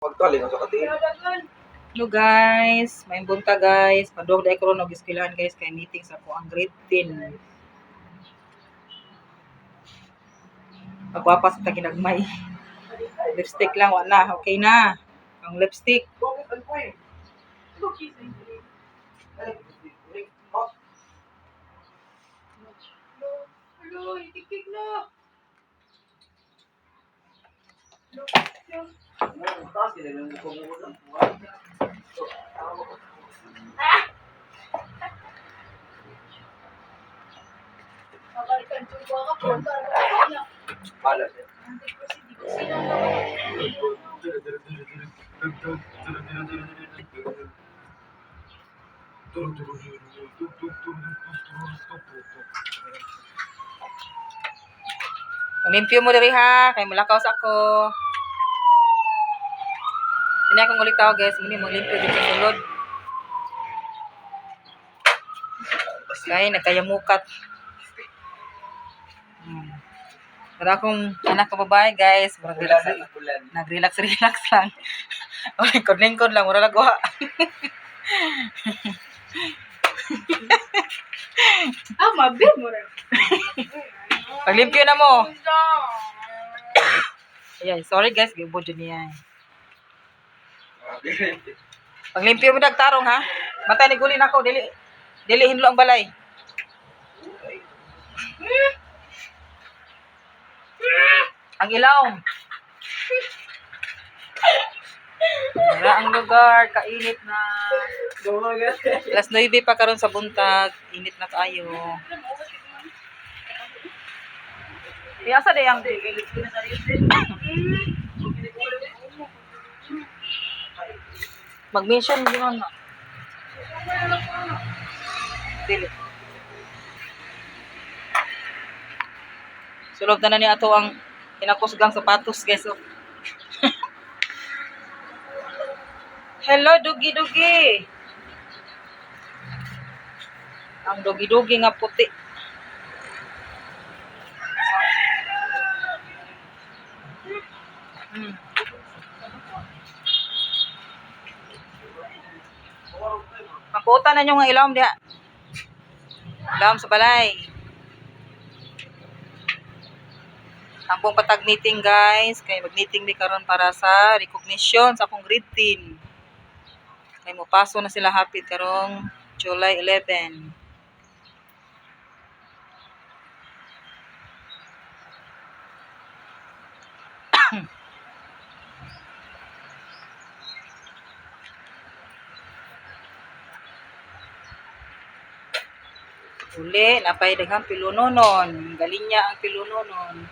Hello guys, may bunta guys. Padog dai ko og eskwelahan guys kay meeting sa ko ang grade 10. Pagwapas ta ginagmay. Lipstick lang wala. Okay na. Ang lipstick. Hello, itikik na. Limpyo mo diri ha, kay mulakaw sa ako. Kini akong ulitaw guys, muni mo limpyo dito sa sulod. Kay nagkayamukat. Para akong anak ko babae guys, nag-relax lang. Okay, lingkod lang, mura nagawa. Mabit mo rin. Paglimpyo na mo. Ayan, sorry guys, gibod yun niya. Paglimpyo mo nagtarong ha. Matay ni guli na ako, dili hinlo ang balay. Ang ilaw. Wala ang lugar, kainit na. Alas 9 pa karon sa buntag, init na kayo. Asa de ang mag-mention din na. Dili. Sulod na ni ato ang kinakusgang sapatos guys. Oh. Hello dugi-dugi. Ang dugi-dugi nga puti. Maputa na nyo nga ilawom diha. Ilawom sa balay. Ampong patag meeting guys. Kaya mag-meeting ni karon para sa recognition sa akong grade 10. Kaya mo paso na sila hapit karong July 11. Uli, napay daghang pilunonon. Galing niya ang pilunonon.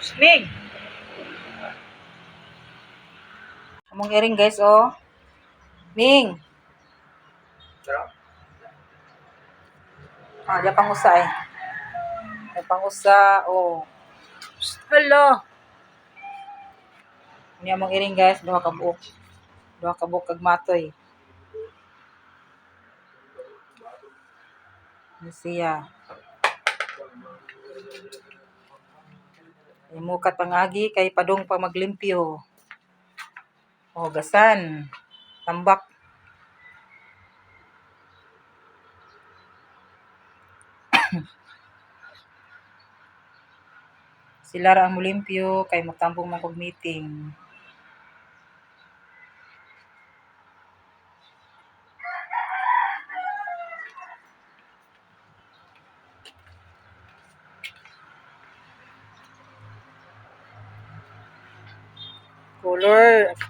Smig! Among iring guys, oh. Ming! Diyan pangusa eh. Diyan pangusa, oh. Hello! Ini among iring guys, duha ka buok. Duha ka buok kag matoy. Siya. Imukat pangagi kay padong pa maglimpyo. O gasan. Tambak. Sila ra ang mulimpyo kay magtambong man kog meeting.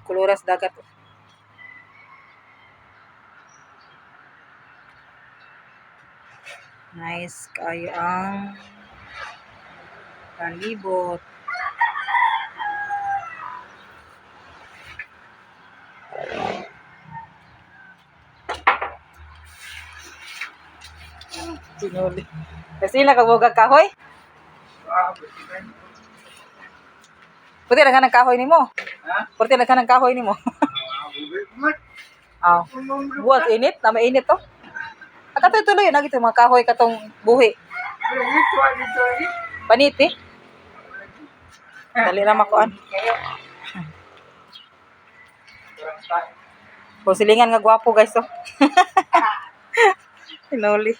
Koloras dagat. Nice kayo ang palibot. Sinuli. Kasi nakabugag kahoy? Puti na ka ng kahoy nimo. Ha? Puti na ka ng kahoy nimo. Ah. Buwag init, na mainit to. Akatoy tuloy na gito mga kahoy katong buhi. Paniti. Dali na makuan. Silingan nga gwapo guys to. Hinuli.